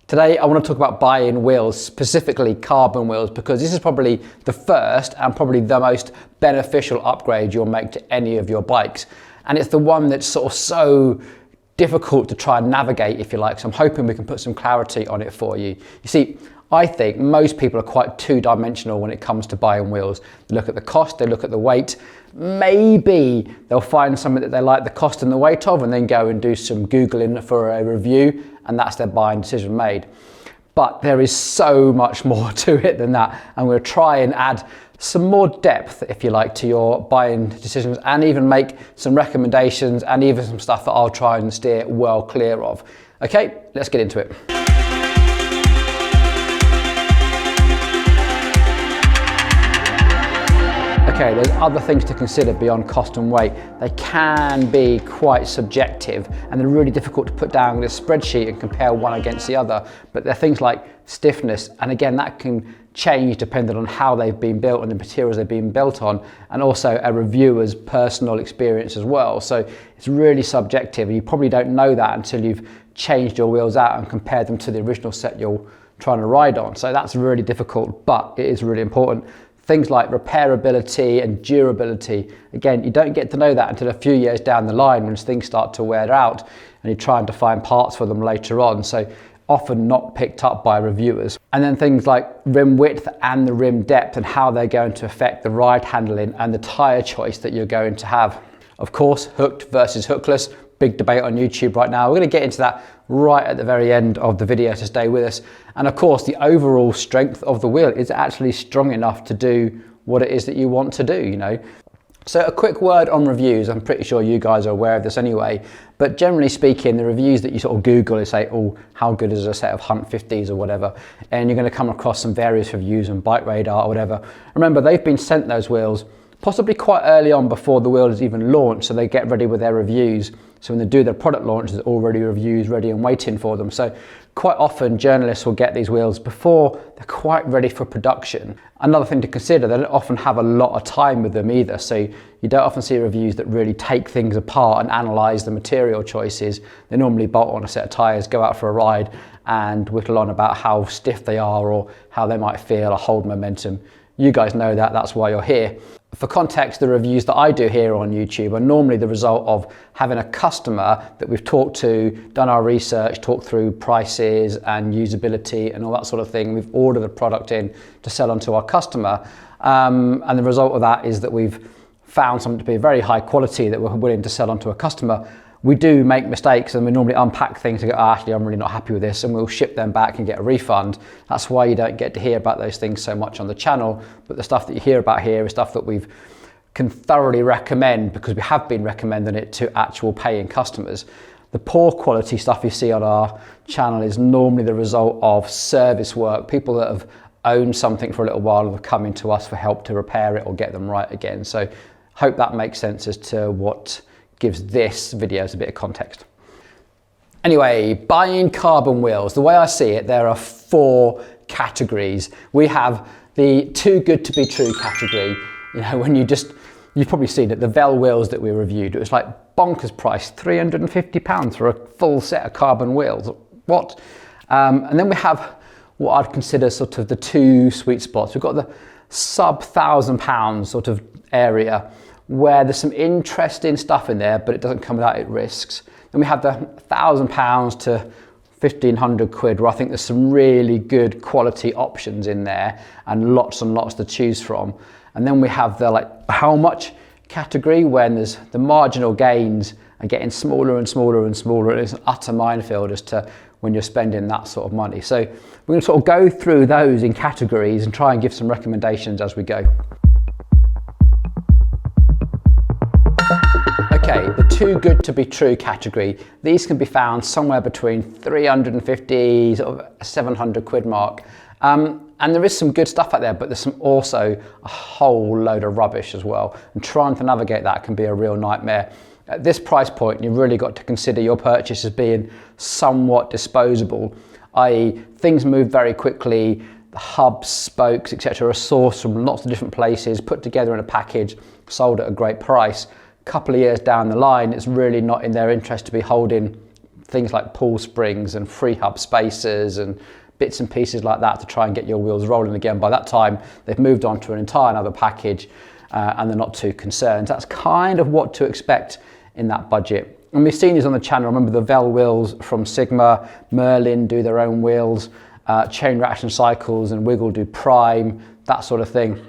Today I want to talk about buying wheels, specifically carbon wheels, because this is probably the first and probably the most beneficial upgrade you'll make to any of your bikes. And it's the one that's sort of so difficult to try and navigate, if you like, so I'm hoping we can put some clarity on it for you. You see, I think most people are quite two-dimensional when it comes to buying wheels. They look at the cost, they look at the weight, maybe they'll find something that they like the cost and the weight of and then go and do some Googling for a review, and that's their buying decision made. But there is so much more to it than that. I'm going to try and add some more depth, if you like, to your buying decisions, and even make some recommendations and even some stuff that I'll try and steer well clear of. Okay, let's get into it. Okay, there's other things to consider beyond cost and weight. They can be quite subjective and they're really difficult to put down with a spreadsheet and compare one against the other. But they're things like stiffness, and again, that can change depending on how they've been built and the materials they've been built on, and also a reviewer's personal experience as well. So it's really subjective, and you probably don't know that until you've changed your wheels out and compared them to the original set you're trying to ride on. So that's really difficult, but it is really important. Things like repairability and durability, again, you don't get to know that until a few years down the line when things start to wear out and you're trying to find parts for them later on. So often not picked up by reviewers. And then things like rim width and the rim depth and how they're going to affect the ride handling and the tyre choice that you're going to have. Of course, hooked versus hookless, big debate on YouTube right now. We're going to get into that right at the very end of the video, to stay with us. And of course, the overall strength of the wheel is actually strong enough to do what it is that you want to do, you know. So a quick word on reviews. I'm pretty sure you guys are aware of this anyway, but generally speaking, the reviews that you sort of Google and say, oh, how good is a set of Hunt 50s or whatever, and you're going to come across some various reviews on Bike Radar or whatever. Remember, they've been sent those wheels possibly quite early on before the wheel is even launched, so they get ready with their reviews. So when they do their product launch, there's already reviews ready and waiting for them. So quite often journalists will get these wheels before they're quite ready for production. Another thing to consider, they don't often have a lot of time with them either. So you don't often see reviews that really take things apart and analyze the material choices. They normally bolt on a set of tires, go out for a ride and whittle on about how stiff they are or how they might feel or hold momentum. You guys know that, that's why you're here. For context, the reviews that I do here on YouTube are normally the result of having a customer that we've talked to, done our research, talked through prices and usability and all that sort of thing. We've ordered a product in to sell onto our customer. And the result of that is that we've found something to be very high quality that we're willing to sell onto a customer. We do make mistakes and we normally unpack things and go, oh, actually, I'm really not happy with this, and we'll ship them back and get a refund. That's why you don't get to hear about those things so much on the channel, but the stuff that you hear about here is stuff that we can thoroughly recommend because we have been recommending it to actual paying customers. The poor quality stuff you see on our channel is normally the result of service work, people that have owned something for a little while and have come into us for help to repair it or get them right again. So hope that makes sense as to what gives this video a bit of context. Anyway, buying carbon wheels. The way I see it, there are 4 categories. We have the too good to be true category. You know, when you've probably seen it, the Vel wheels that we reviewed, it was like bonkers price, £350 for a full set of carbon wheels. What? And then we have what I'd consider sort of the 2 sweet spots. We've got the sub £1,000 sort of area, where there's some interesting stuff in there, but it doesn't come without its risks. Then we have the £1,000 to 1,500 quid, where I think there's some really good quality options in there and lots to choose from. And then we have the like how much category, when there's the marginal gains are getting smaller and smaller and smaller. And it's an utter minefield as to when you're spending that sort of money. So we're going to sort of go through those in categories and try and give some recommendations as we go. Okay, the too good to be true category. These can be found somewhere between 350, sort of 700 quid mark. And there is some good stuff out there, but there's also a whole load of rubbish as well. And trying to navigate that can be a real nightmare. At this price point, you've really got to consider your purchase as being somewhat disposable, i.e. things move very quickly, the hubs, spokes, etc. are sourced from lots of different places, put together in a package, sold at a great price. Couple of years down the line, it's really not in their interest to be holding things like pull springs and free hub spacers and bits and pieces like that to try and get your wheels rolling again. By that time, they've moved on to an entire another package and they're not too concerned. That's kind of what to expect in that budget. And we've seen these on the channel. Remember the Vel wheels from Sigma, Merlin do their own wheels, Chain Reaction Cycles and Wiggle do Prime, that sort of thing.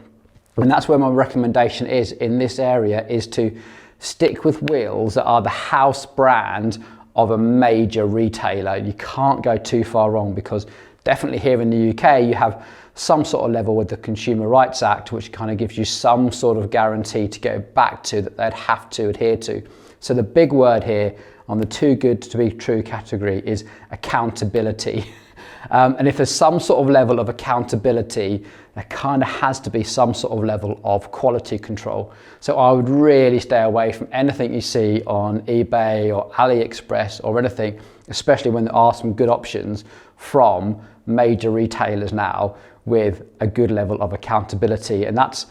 And that's where my recommendation is in this area, is to stick with wheels that are the house brand of a major retailer. You can't go too far wrong, because definitely here in the UK, you have some sort of level with the Consumer Rights Act, which kind of gives you some sort of guarantee to go back to that they'd have to adhere to. So the big word here on the too good to be true category is accountability. And if there's some sort of level of accountability, there kind of has to be some sort of level of quality control. So I would really stay away from anything you see on eBay or AliExpress or anything, especially when there are some good options from major retailers now with a good level of accountability. And that's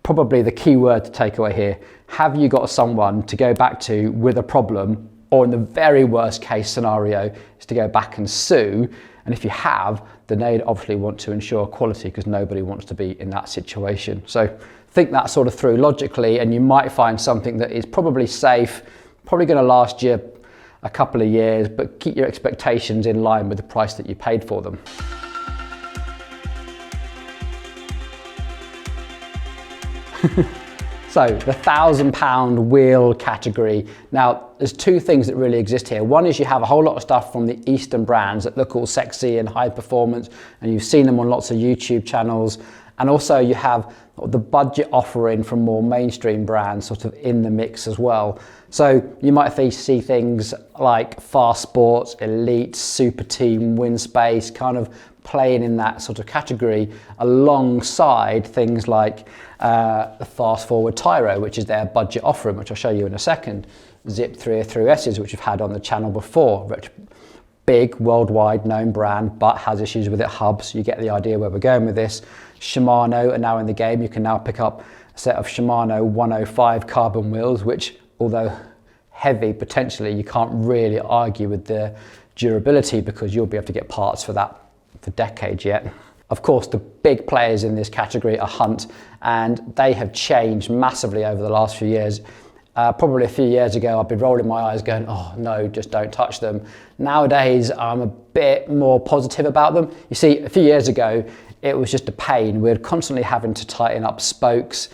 probably the key word to take away here. Have you got someone to go back to with a problem, or in the very worst case scenario is to go back and sue? And if you have, then they obviously want to ensure quality, because nobody wants to be in that situation. So think that sort of through logically, and you might find something that is probably safe, probably going to last you a couple of years, but keep your expectations in line with the price that you paid for them. So the £1,000 wheel category. Now there's two things that really exist here. One is you have a whole lot of stuff from the Eastern brands that look all sexy and high performance, and you've seen them on lots of YouTube channels. And also you have the budget offering from more mainstream brands sort of in the mix as well. So you might see things like Farsports, Elite, Superteam, Winpace kind of playing in that sort of category alongside things like the FFWD Tyro, which is their budget offering, which I'll show you in a second. Zipp 303Ss, which you've had on the channel before, which big worldwide known brand, but has issues with its hubs. You get the idea where we're going with this. Shimano are now in the game. You can now pick up a set of Shimano 105 carbon wheels, which, although heavy potentially, you can't really argue with the durability, because you'll be able to get parts for that for decades yet. Of course, the big players in this category are Hunt, and they have changed massively over the last few years. Probably a few years ago, I'd be rolling my eyes going, oh no, just don't touch them. Nowadays, I'm a bit more positive about them. You see, a few years ago, it was just a pain. We're constantly having to tighten up spokes.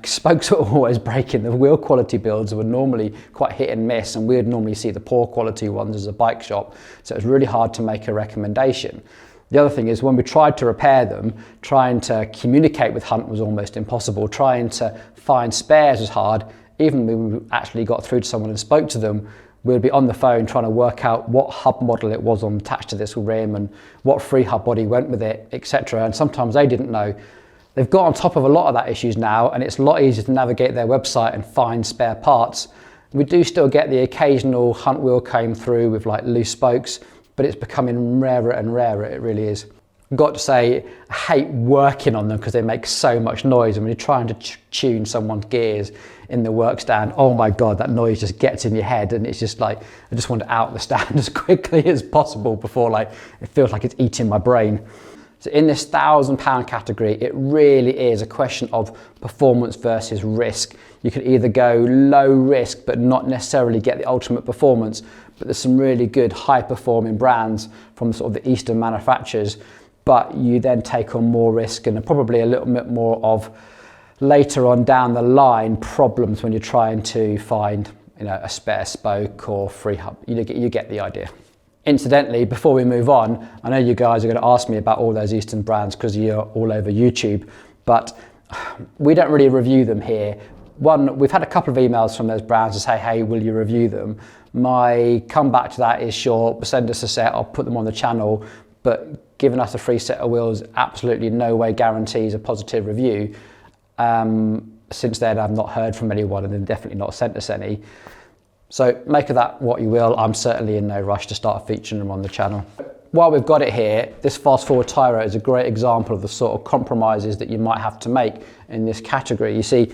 Spokes were always breaking. The wheel quality builds were normally quite hit and miss, and we'd normally see the poor quality ones as a bike shop. So it was really hard to make a recommendation. The other thing is, when we tried to repair them, trying to communicate with Hunt was almost impossible. Trying to find spares was hard. Even when we actually got through to someone and spoke to them, we'd be on the phone trying to work out what hub model it was attached to this rim and what free hub body went with it, etc. And sometimes they didn't know. They've got on top of a lot of that issues now, and it's a lot easier to navigate their website and find spare parts. We do still get the occasional Hunt wheel came through with like loose spokes, but it's becoming rarer and rarer, it really is. I've got to say, I hate working on them because they make so much noise, and when you're trying to tune someone's gears in the work stand, oh my God, that noise just gets in your head, and it's just like, I just want to out the stand as quickly as possible before like it feels like it's eating my brain. So in this £1,000 category, it really is a question of performance versus risk. You can either go low risk but not necessarily get the ultimate performance, but there's some really good high performing brands from sort of the Eastern manufacturers, but you then take on more risk and probably a little bit more of later on down the line problems when you're trying to find, you know, a spare spoke or free hub. You get the idea. Incidentally, before we move on, I know you guys are going to ask me about all those Eastern brands because you're all over YouTube, but we don't really review them here. One, we've had a couple of emails from those brands to say, hey, will you review them? My comeback to that is, sure, send us a set, I'll put them on the channel, but giving us a free set of wheels absolutely no way guarantees a positive review. Since then, I've not heard from anyone, and they've definitely not sent us any. So make of that what you will. I'm certainly in no rush to start featuring them on the channel. While we've got it here, this FFWD Tyro is a great example of the sort of compromises that you might have to make in this category. You see,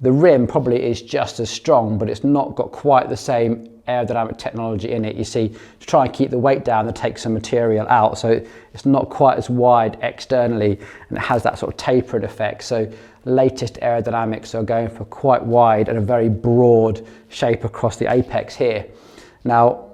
The rim probably is just as strong, but it's not got quite the same aerodynamic technology in it. You see, to try and keep the weight down and take some material out, so it's not quite as wide externally, and it has that sort of tapered effect. So latest aerodynamics are going for quite wide and a very broad shape across the apex here. Now,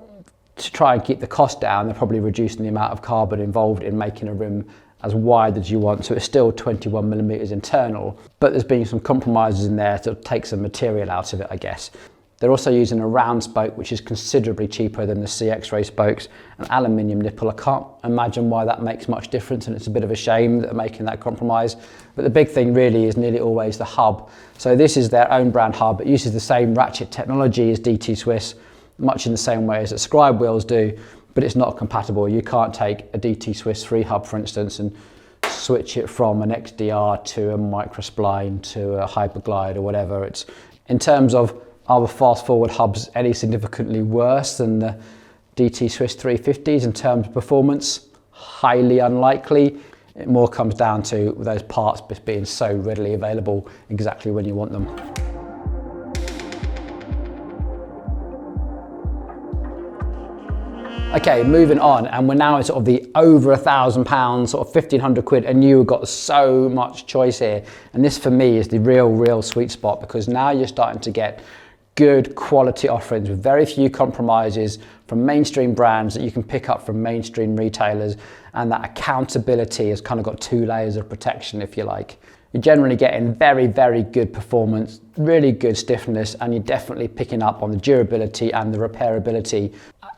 to try and keep the cost down, they're probably reducing the amount of carbon involved in making a rim as wide as you want, so it's still 21 millimeters internal, but there's been some compromises in there to take some material out of it, I guess. They're also using a round spoke, which is considerably cheaper than the CX-ray spokes, an aluminium nipple. I can't imagine why that makes much difference, and it's a bit of a shame that they're making that compromise. But the big thing really is nearly always the hub. So this is their own brand hub. It uses the same ratchet technology as DT Swiss, much in the same way as the Scribe wheels do, but it's not compatible. You can't take a DT Swiss 3 hub, for instance, and switch it from an XDR to a microspline to a hyperglide or whatever. It's, in terms of, are the fast forward hubs any significantly worse than the DT Swiss 350s in terms of performance? Highly unlikely. It more comes down to those parts being so readily available exactly when you want them. Okay, moving on, and we're now in sort of the over £1,000, sort of 1,500 quid, and you've got so much choice here. And this for me is the real sweet spot, because now you're starting to get good quality offerings with very few compromises from mainstream brands that you can pick up from mainstream retailers, and that accountability has kind of got 2 layers of protection, if you like. You're generally getting very good performance, really good stiffness, and you're definitely picking up on the durability and the repairability.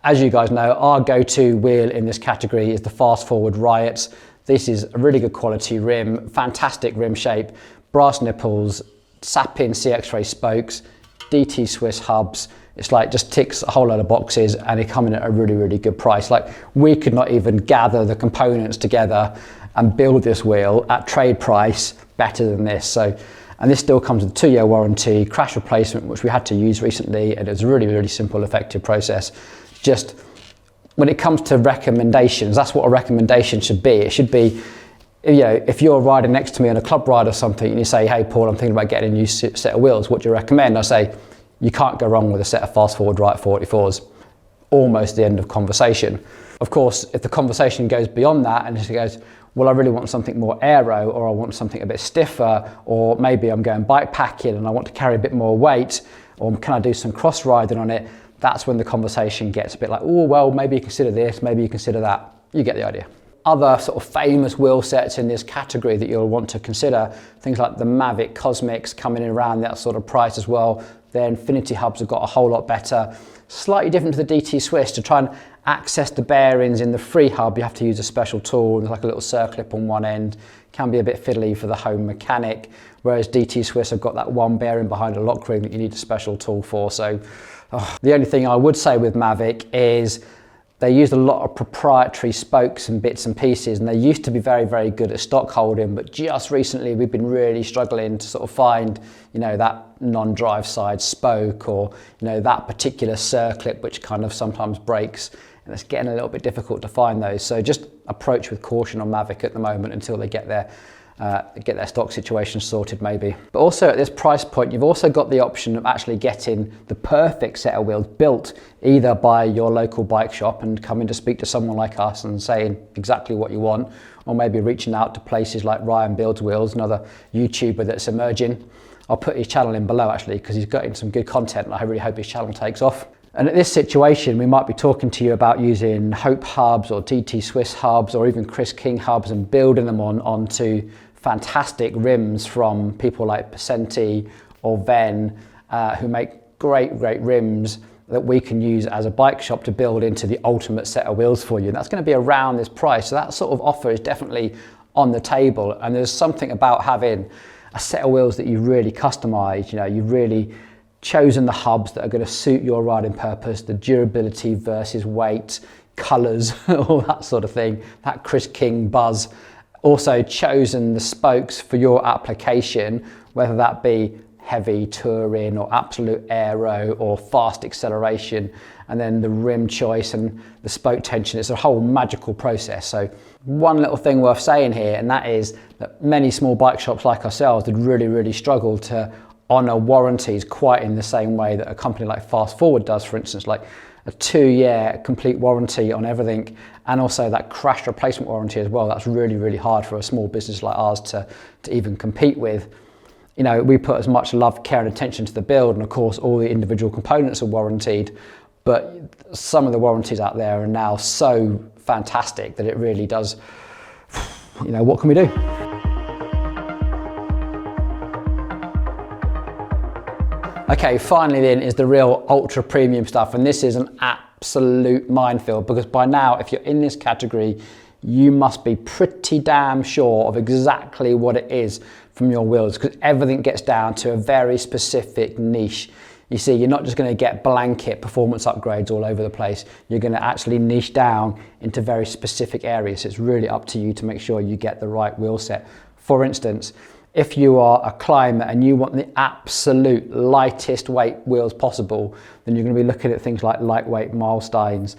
As you guys know, our go-to wheel in this category is the FFWD Ryot. This is a really good quality rim, fantastic rim shape, brass nipples, sap-in CX-ray spokes, DT Swiss hubs. It's like just ticks a whole lot of boxes, and they come in at a really good price. Like, we could not even gather the components together and build this wheel at trade price better than this. So, and this still comes with a 2-year warranty, crash replacement, which we had to use recently, and it's a really simple, effective process. Just when it comes to recommendations, that's what a recommendation should be. It should be, you know, if you're riding next to me on a club ride or something, and you say, hey Paul, I'm thinking about getting a new set of wheels, what do you recommend? I say, you can't go wrong with a set of FFWD Ryot 44s. Almost the end of conversation. Of course, if the conversation goes beyond that and it goes, well, I really want something more aero, or I want something a bit stiffer, or maybe I'm going bike packing and I want to carry a bit more weight, or can I do some cross riding on it? That's when the conversation gets a bit like, oh, well, maybe you consider this, maybe you consider that. You get the idea. Other sort of famous wheel sets in this category that you'll want to consider, things like the Mavic Cosmics coming in around that sort of price as well. Their Infinity hubs have got a whole lot better. Slightly different to the DT Swiss. To try and access the bearings in the free hub, you have to use a special tool. There's like a little circlip on one end. Can be a bit fiddly for the home mechanic, whereas DT Swiss have got that one bearing behind a lock ring that you need a special tool for. So the only thing I would say with Mavic is they used a lot of proprietary spokes and bits and pieces, and they used to be very good at stock holding, but just recently we've been really struggling to sort of find, you know, that non-drive side spoke, or, you know, that particular circlip which kind of sometimes breaks, and it's getting a little bit difficult to find those. So just approach with caution on Mavic at the moment until they get their stock situation sorted maybe. But also at this price point, you've also got the option of actually getting the perfect set of wheels built either by your local bike shop and coming to speak to someone like us and saying exactly what you want, or maybe reaching out to places like Ryan Builds Wheels, another YouTuber that's emerging. I'll put his channel in below actually, because he's got in some good content, and I really hope his channel takes off. And at this situation, we might be talking to you about using Hope hubs or DT Swiss hubs or even Chris King hubs and building them onto fantastic rims from people like Percenti or Ven, who make great rims that we can use as a bike shop to build into the ultimate set of wheels for you. And that's going to be around this price. So that sort of offer is definitely on the table. And there's something about having a set of wheels that you really customize. You know, you've really chosen the hubs that are going to suit your riding purpose, the durability versus weight, colors, all that sort of thing, that Chris King buzz. Also chosen the spokes for your application, whether that be heavy touring or absolute aero or fast acceleration, and then the rim choice and the spoke tension. It's a whole magical process. So one little thing worth saying here, and that is that many small bike shops like ourselves would really struggle to honour warranties quite in the same way that a company like FastForward does, for instance, like a 2-year complete warranty on everything, and also that crash replacement warranty as well. That's really, really hard for a small business like ours to even compete with. You know, we put as much love, care and attention to the build, and of course all the individual components are warranted, but some of the warranties out there are now so fantastic that it really does, you know, what can we do? Okay, finally then is the real ultra premium stuff, and this is an absolute minefield, because by now, if you're in this category, you must be pretty damn sure of exactly what it is from your wheels, because everything gets down to a very specific niche. You see, you're not just going to get blanket performance upgrades all over the place. You're going to actually niche down into very specific areas. It's really up to you to make sure you get the right wheel set. For instance, if you are a climber and you want the absolute lightest weight wheels possible, then you're going to be looking at things like lightweight Milestones,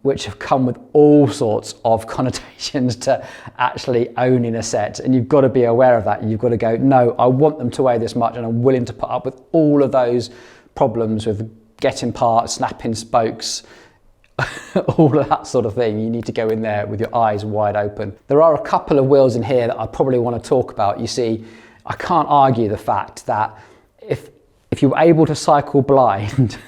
which have come with all sorts of connotations to actually owning a set. And you've got to be aware of that. You've got to go, no, I want them to weigh this much, and I'm willing to put up with all of those problems with getting parts, snapping spokes, all of that sort of thing. You need to go in there with your eyes wide open. There are a couple of wheels in here that I probably want to talk about. You see, I can't argue the fact that if you were able to cycle blind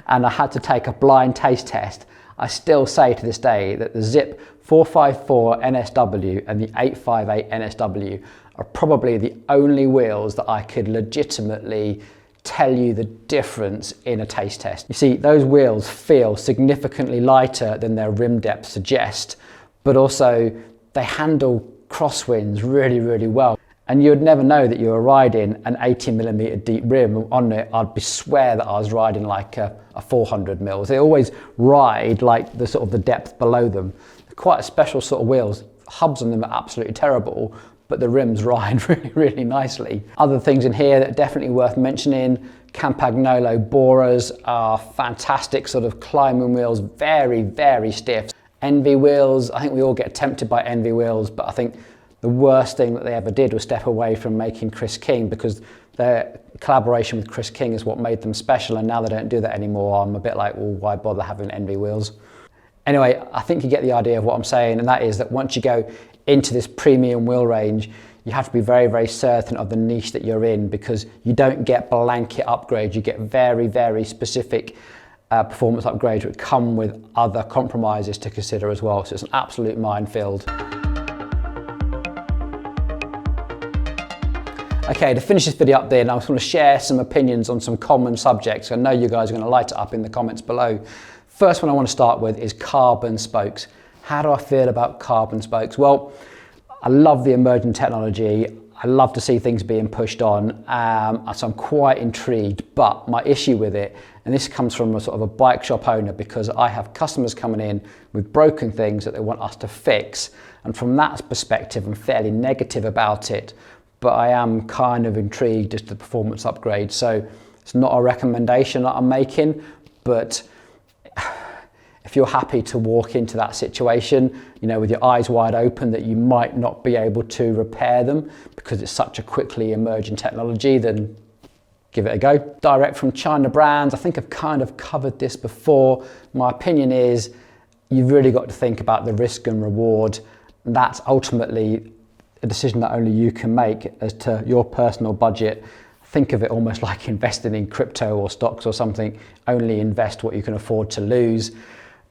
and I had to take a blind taste test, I still say to this day that the Zipp 454 NSW and the 858 NSW are probably the only wheels that I could legitimately tell you the difference in a taste test. You see, those wheels feel significantly lighter than their rim depth suggests, but also they handle crosswinds really, really well. And you'd never know that you were riding an 80mm deep rim. On it, I'd swear that I was riding like a 400 mils. They always ride like the sort of the depth below them. They're quite a special sort of wheels. Hubs on them are absolutely terrible, but the rims ride really, really nicely. Other things in here that are definitely worth mentioning: Campagnolo Borers are fantastic sort of climbing wheels, very, very stiff. Enve wheels, I think we all get tempted by Enve wheels, but I think the worst thing that they ever did was step away from making Chris King, because their collaboration with Chris King is what made them special, and now they don't do that anymore. I'm a bit like, well, why bother having Enve wheels? Anyway, I think you get the idea of what I'm saying, and that is that once you go into this premium wheel range, you have to be very, very certain of the niche that you're in, because you don't get blanket upgrades. You get very, very specific performance upgrades which come with other compromises to consider as well. So it's an absolute minefield. Okay, to finish this video up then, I just want to share some opinions on some common subjects. I know you guys are going to light it up in the comments below. First one I want to start with is carbon spokes. How do I feel about carbon spokes? Well, I love the emerging technology. I love to see things being pushed on, so I'm quite intrigued. But my issue with it, and this comes from a sort of a bike shop owner, because I have customers coming in with broken things that they want us to fix, and from that perspective I'm fairly negative about it, but I am kind of intrigued as to the performance upgrade. So it's not a recommendation that I'm making, but if you're happy to walk into that situation, you know, with your eyes wide open that you might not be able to repair them because it's such a quickly emerging technology, then give it a go. Direct from China brands, I think I've kind of covered this before. My opinion is you've really got to think about the risk and reward. That's ultimately a decision that only you can make as to your personal budget. Think of it almost like investing in crypto or stocks or something. Only invest what you can afford to lose,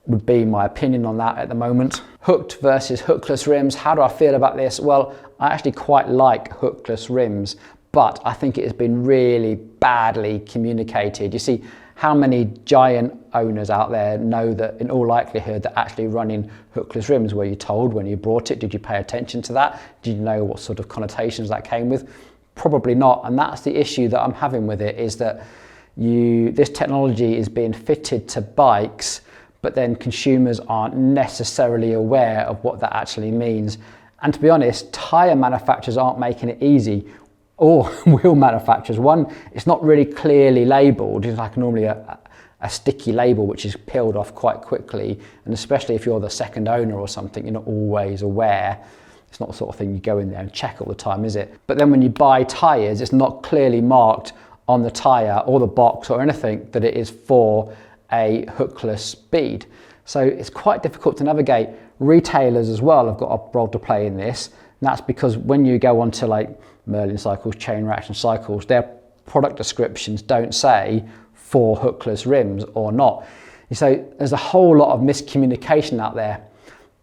would be my opinion on that at the moment. Hooked versus hookless rims. How do I feel about this? Well, I actually quite like hookless rims, but I think it has been really badly communicated. You see, how many giant owners out there know that in all likelihood they're actually running hookless rims? Were you told when you bought it? Did you pay attention to that? Did you know what sort of connotations that came with? Probably not, and that's the issue that I'm having with it, is that this technology is being fitted to bikes, but then consumers aren't necessarily aware of what that actually means. And to be honest, tyre manufacturers aren't making it easy, or wheel manufacturers. One, it's not really clearly labelled. It's like normally a sticky label which is peeled off quite quickly, and especially if you're the second owner or something, you're not always aware. It's not the sort of thing you go in there and check all the time, is it? But then when you buy tyres, it's not clearly marked on the tyre or the box or anything that it is for a hookless bead. So it's quite difficult to navigate. Retailers as well have got a role to play in this. And that's because when you go onto like Merlin Cycles, Chain Reaction Cycles, their product descriptions don't say for hookless rims or not. So there's a whole lot of miscommunication out there.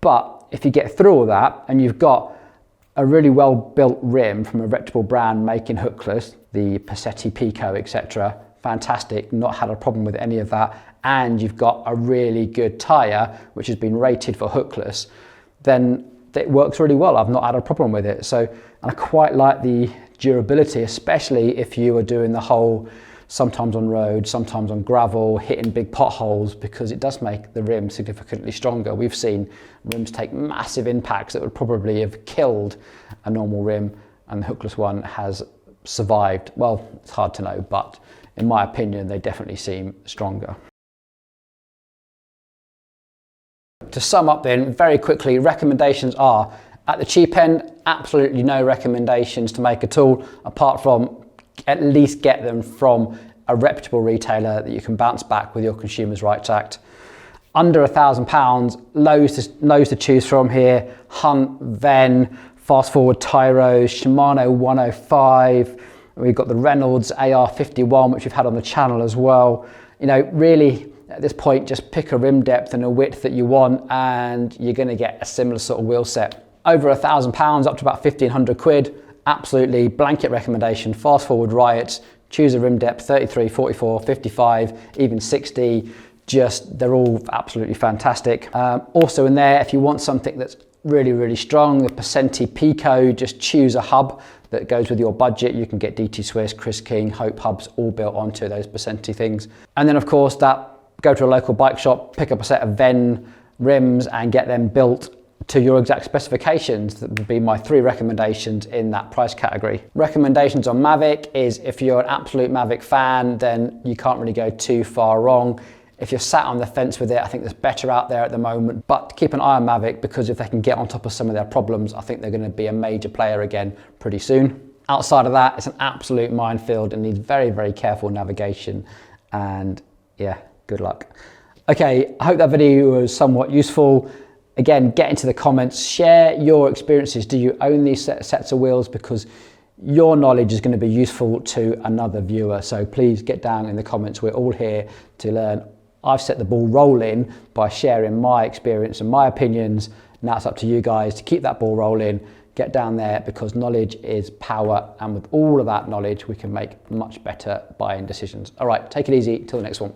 But if you get through all that and you've got a really well built rim from a reputable brand making hookless, the Passetti Pico, etc., fantastic, not had a problem with any of that, and you've got a really good tyre which has been rated for hookless, then it works really well. I've not had a problem with it. So, and I quite like the durability, especially if you are doing the whole sometimes on road, sometimes on gravel, hitting big potholes, because it does make the rim significantly stronger. We've seen rims take massive impacts that would probably have killed a normal rim, and the hookless one has survived. Well, it's hard to know, but in my opinion, they definitely seem stronger. To sum up then, very quickly, recommendations are, at the cheap end, absolutely no recommendations to make at all, apart from at least get them from a reputable retailer that you can bounce back with your Consumers' Rights Act. Under £1,000, loads to choose from here. Hunt, Ven, Farsports Tyro, Shimano 105. We've got the Reynolds AR51, which we've had on the channel as well. You know, really, at this point, just pick a rim depth and a width that you want, and you're going to get a similar sort of wheel set. Over £1,000, up to about 1,500 quid, absolutely blanket recommendation. Fast forward Ryot, choose a rim depth, 33, 44, 55, even 60. Just, they're all absolutely fantastic. Also in there, if you want something that's really, really strong, the Passetti Pico, just choose a hub that goes with your budget. You can get DT Swiss, Chris King, Hope hubs all built onto those Passetti things. And then of course go to a local bike shop, pick up a set of Ven rims and get them built to your exact specifications. That would be my 3 recommendations in that price category. Recommendations on Mavic is, if you're an absolute Mavic fan, then you can't really go too far wrong. If you're sat on the fence with it, I think there's better out there at the moment, but keep an eye on Mavic, because if they can get on top of some of their problems, I think they're going to be a major player again pretty soon. Outside of that, it's an absolute minefield and needs very, very careful navigation, and yeah, good luck. Okay, I hope that video was somewhat useful. Again, get into the comments, share your experiences. Do you own these sets of wheels? Because your knowledge is going to be useful to another viewer. So please get down in the comments. We're all here to learn. I've set the ball rolling by sharing my experience and my opinions. Now it's up to you guys to keep that ball rolling. Get down there, because knowledge is power. And with all of that knowledge, we can make much better buying decisions. All right, take it easy. Till the next one.